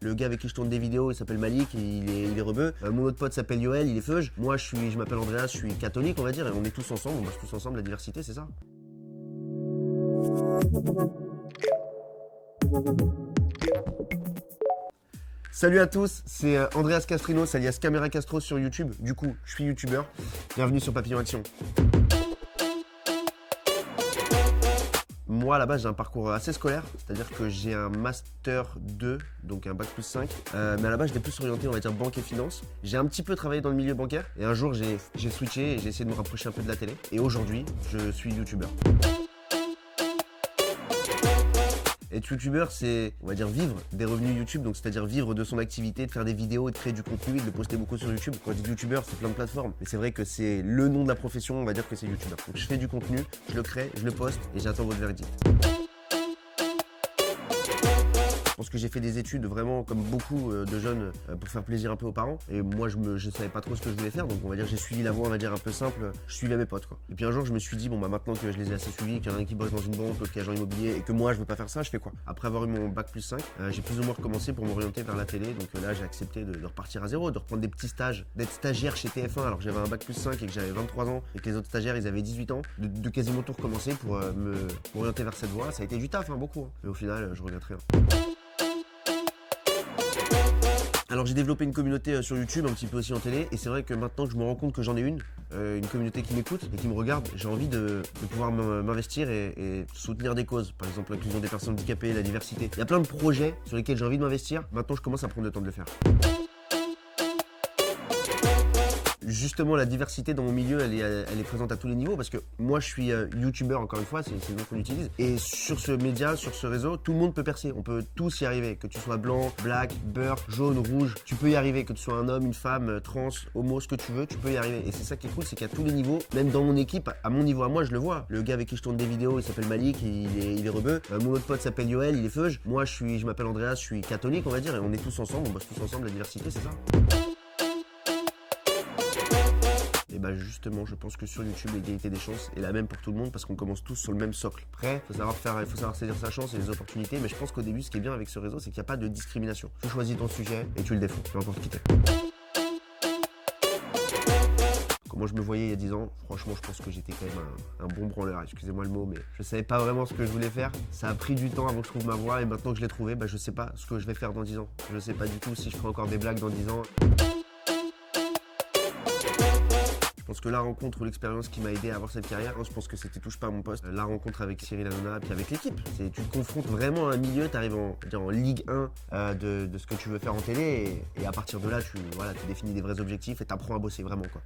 Le gars avec qui je tourne des vidéos, il s'appelle Malik, il est rebeu. Mon autre pote s'appelle Yoel, il est feuge. Moi, je m'appelle Andreas, je suis catholique, on va dire, et on est tous ensemble, on bosse tous ensemble, la diversité, c'est ça. Salut à tous, c'est Andreas Castrinos alias Caméra Castro sur YouTube. Du coup, je suis youtubeur. Bienvenue sur Papillon Action. Moi, à la base, j'ai un parcours assez scolaire, c'est-à-dire que j'ai un Master 2, donc un Bac plus 5. Mais à la base, j'étais plus orienté, on va dire, banque et finance. J'ai un petit peu travaillé dans le milieu bancaire, et un jour, j'ai switché et j'ai essayé de me rapprocher un peu de la télé. Et aujourd'hui, je suis youtubeur. Être youtubeur, c'est, on va dire, vivre des revenus YouTube, donc c'est-à-dire vivre de son activité, de faire des vidéos, de créer du contenu et de le poster beaucoup sur YouTube. Quand je dis youtubeur, c'est plein de plateformes, mais c'est vrai que c'est le nom de la profession, on va dire que c'est youtubeur. Donc je fais du contenu, je le crée, je le poste et j'attends votre verdict. Je pense que j'ai fait des études vraiment comme beaucoup de jeunes pour faire plaisir un peu aux parents. Et moi, je savais pas trop ce que je voulais faire. Donc on va dire j'ai suivi la voie, on va dire un peu simple. Je suivais mes potes quoi. Et puis un jour, je me suis dit bon bah maintenant que je les ai assez suivis, qu'il y en a un qui bosse dans une banque, l'autre qui est agent immobilier et que moi je veux pas faire ça, je fais quoi? Après avoir eu mon Bac plus 5, j'ai plus ou moins recommencé pour m'orienter vers la télé. Donc là, j'ai accepté de repartir à zéro, de reprendre des petits stages, d'être stagiaire chez TF1 alors que j'avais un Bac plus 5 et que j'avais 23 ans et que les autres stagiaires ils avaient 18 ans, de quasiment tout recommencer pour m'orienter vers cette voie. Ça a été du taf, hein, beaucoup. Hein. Mais au final, je regrette rien. Alors j'ai développé une communauté sur YouTube, un petit peu aussi en télé, et c'est vrai que maintenant que je me rends compte que j'en ai une communauté qui m'écoute et qui me regarde, j'ai envie de pouvoir m'investir et soutenir des causes, par exemple l'inclusion des personnes handicapées, la diversité. Il y a plein de projets sur lesquels j'ai envie de m'investir, maintenant je commence à prendre le temps de le faire. Justement, la diversité dans mon milieu, elle est présente à tous les niveaux parce que moi, je suis youtubeur, encore une fois, c'est le nom qu'on utilise. Et sur ce média, sur ce réseau, tout le monde peut percer. On peut tous y arriver. Que tu sois blanc, black, beurre, jaune, rouge, tu peux y arriver. Que tu sois un homme, une femme, trans, homo, ce que tu veux, tu peux y arriver. Et c'est ça qui est cool, c'est qu'à tous les niveaux, même dans mon équipe, à mon niveau à moi, je le vois. Le gars avec qui je tourne des vidéos, il s'appelle Malik, il est rebeu. Mon autre pote s'appelle Yoel, il est feuge. Moi, je m'appelle Andreas, je suis catholique, on va dire. Et on est tous ensemble, on bosse tous ensemble, la diversité, c'est ça. Et bah justement, je pense que sur YouTube, l'égalité des chances est la même pour tout le monde parce qu'on commence tous sur le même socle. Après, il faut savoir saisir sa chance et les opportunités, mais je pense qu'au début, ce qui est bien avec ce réseau, c'est qu'il n'y a pas de discrimination. Tu choisis ton sujet et tu le défends, peu importe qui t'es. Comment je me voyais il y a 10 ans, franchement, je pense que j'étais quand même un bon branleur, excusez-moi le mot, mais je savais pas vraiment ce que je voulais faire. Ça a pris du temps avant que je trouve ma voie et maintenant que je l'ai trouvée, bah je sais pas ce que je vais faire dans 10 ans. Je sais pas du tout si je ferai encore des blagues dans 10 ans. Je pense que la rencontre ou l'expérience qui m'a aidé à avoir cette carrière, je pense que c'était Touche pas à mon poste. La rencontre avec Cyril Hanouna puis avec l'équipe. Tu te confrontes vraiment à un milieu, tu arrives en Ligue 1 de ce que tu veux faire en télé et à partir de là, tu définis des vrais objectifs et tu apprends à bosser vraiment quoi.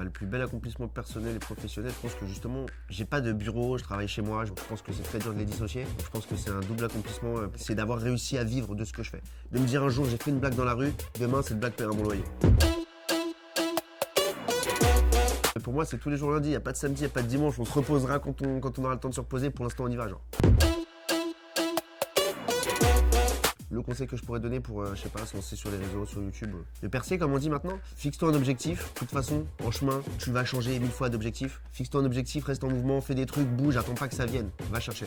Le plus bel accomplissement personnel et professionnel, je pense que justement, j'ai pas de bureau, je travaille chez moi, je pense que c'est très dur de les dissocier. Donc je pense que c'est un double accomplissement, c'est d'avoir réussi à vivre de ce que je fais. De me dire un jour, j'ai fait une blague dans la rue, demain, cette blague paiera mon loyer. Pour moi, c'est tous les jours lundi, il n'y a pas de samedi, il n'y a pas de dimanche, on se reposera quand on aura le temps de se reposer, pour l'instant on y va genre. Le conseil que je pourrais donner pour, je sais pas, se lancer sur les réseaux, sur YouTube, de percer comme on dit maintenant, fixe-toi un objectif. De toute façon, en chemin, tu vas changer 1000 fois d'objectif. Fixe-toi un objectif, reste en mouvement, fais des trucs, bouge, attends pas que ça vienne. Va chercher.